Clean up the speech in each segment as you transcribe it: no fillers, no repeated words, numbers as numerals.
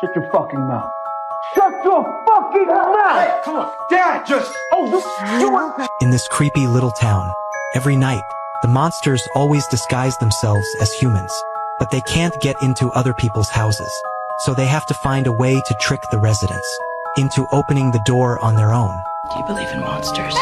Shut your fucking mouth. Shut your fucking mouth! Hey, come on, Dad, just... In this creepy little town, every night, the monsters always disguise themselves as humans, but they can't get into other people's houses, so they have to find a way to trick the residents into opening the door on their own. Do you believe in monsters?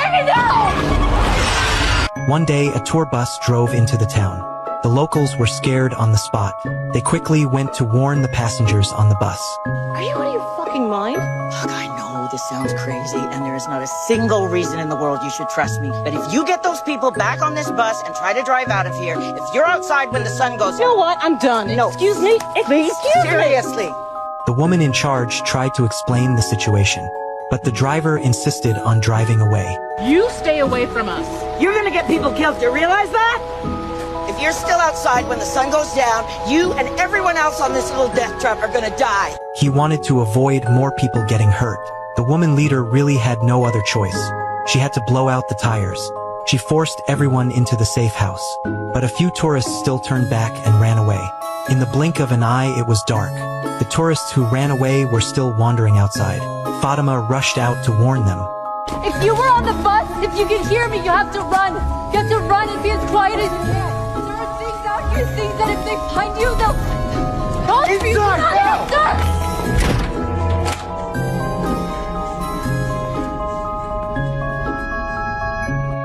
One day, a tour bus drove into the town. The locals were scared on the spot. They quickly went to warn the passengers on the bus. Are you out of your fucking mind? Look, I know this sounds crazy, and there is not a single reason in the world you should trust me. But if you get those people back on this bus and try to drive out of here, if you're outside when the sun goes You know what? I'm done. No. Excuse me? Please, Excuse me. seriously. The woman in charge tried to explain the situation, but the driver insisted on driving away. You stay away from us. You're gonna get people killed, do you realize that? If you're still outside when the sun goes down, you and everyone else on this little death trap are gonna die. He wanted to avoid more people getting hurt. The woman leader really had no other choice. She had to blow out the tires. She forced everyone into the safe house. But a few tourists still turned back and ran away. In the blink of an eye, it was dark. The tourists who ran away were still wandering outside. Fatima rushed out to warn them. If you were on the bus, if you can hear me, you have to run. You have to run and be as quiet as you can. There are things out here, things that if they find you, they'll...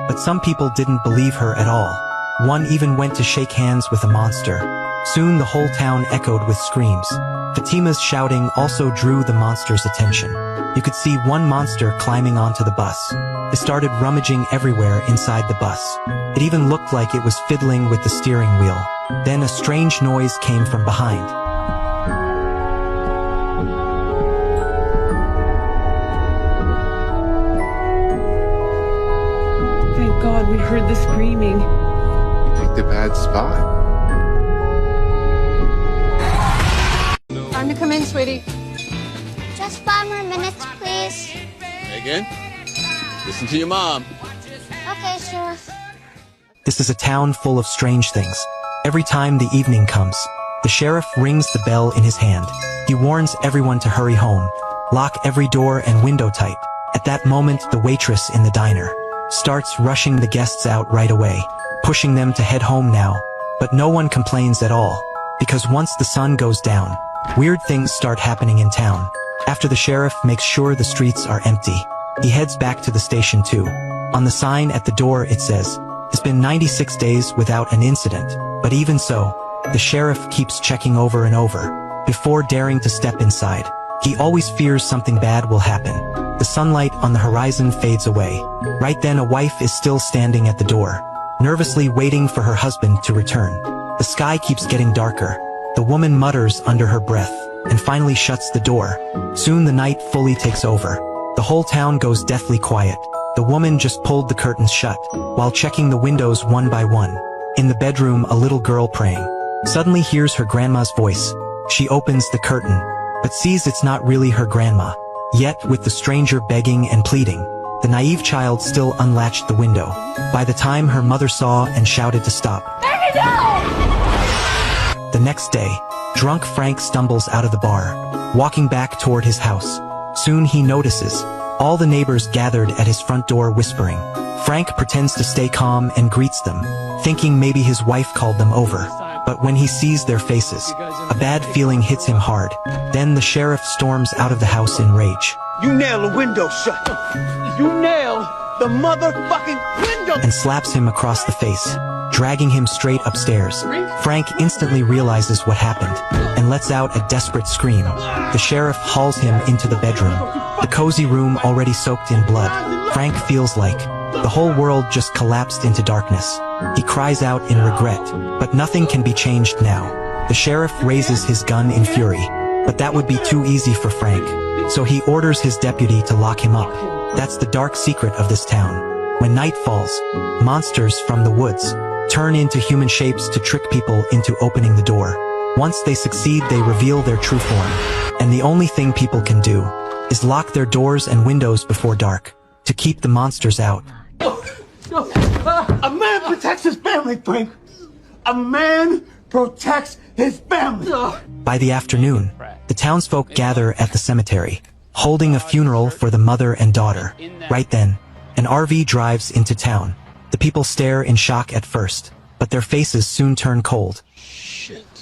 But some people didn't believe her at all. One even went to shake hands with a monster. Soon the whole town echoed with screams. Fatima's shouting also drew the monster's attention. You could see one monster climbing onto the bus. It started rummaging everywhere inside the bus. It even looked like it was fiddling with the steering wheel. Then a strange noise came from behind. Thank God we heard the screaming. You picked a bad spot. Time to come in, sweetie. Just 5 more minutes, please. Megan, listen to your mom. Okay, Sheriff. This is a town full of strange things. Every time the evening comes, the sheriff rings the bell in his hand. He warns everyone to hurry home. Lock every door and window tight. At that moment, the waitress in the diner starts rushing the guests out right away, pushing them to head home now. But no one complains at all, because once the sun goes down, weird things start happening in town. After the sheriff makes sure the streets are empty, he heads back to the station too. On the sign at the door it says, "It's been 96 days without an incident." But even so, the sheriff keeps checking over and over before daring to step inside. He always fears something bad will happen. The sunlight on the horizon fades away. Right then a wife is still standing at the door, nervously waiting for her husband to return. The sky keeps getting darker. The woman mutters under her breath and finally shuts the door. Soon the night fully takes over. The whole town goes deathly quiet. The woman just pulled the curtains shut while checking the windows one by one. In the bedroom, a little girl praying suddenly hears her grandma's voice. She opens the curtain, but sees it's not really her grandma. Yet, with the stranger begging and pleading, the naive child still unlatched the window. By the time her mother saw and shouted to stop. The next day, drunk Frank stumbles out of the bar, walking back toward his house. Soon he notices all the neighbors gathered at his front door whispering. Frank pretends to stay calm and greets them, thinking maybe his wife called them over. But when he sees their faces, a bad feeling hits him hard. Then the sheriff storms out of the house in rage. You nail the window shut. You nail the motherfucking window. And slaps him across the face, dragging him straight upstairs. Frank instantly realizes what happened and lets out a desperate scream. The sheriff hauls him into the bedroom. The cozy room already soaked in blood. Frank feels like the whole world just collapsed into darkness. He cries out in regret, but nothing can be changed now. The sheriff raises his gun in fury, but that would be too easy for Frank. So he orders his deputy to lock him up. That's the dark secret of this town. When night falls, monsters from the woods turn into human shapes to trick people into opening the door. Once they succeed, they reveal their true form. And the only thing people can do is lock their doors and windows before dark to keep the monsters out. A man protects his family, Frank. A man protects his family. By the afternoon, The townsfolk gather at the cemetery, holding a funeral for the mother and daughter. Right then, an RV drives into town. The people stare in shock at first, but their faces soon turn cold. Shit.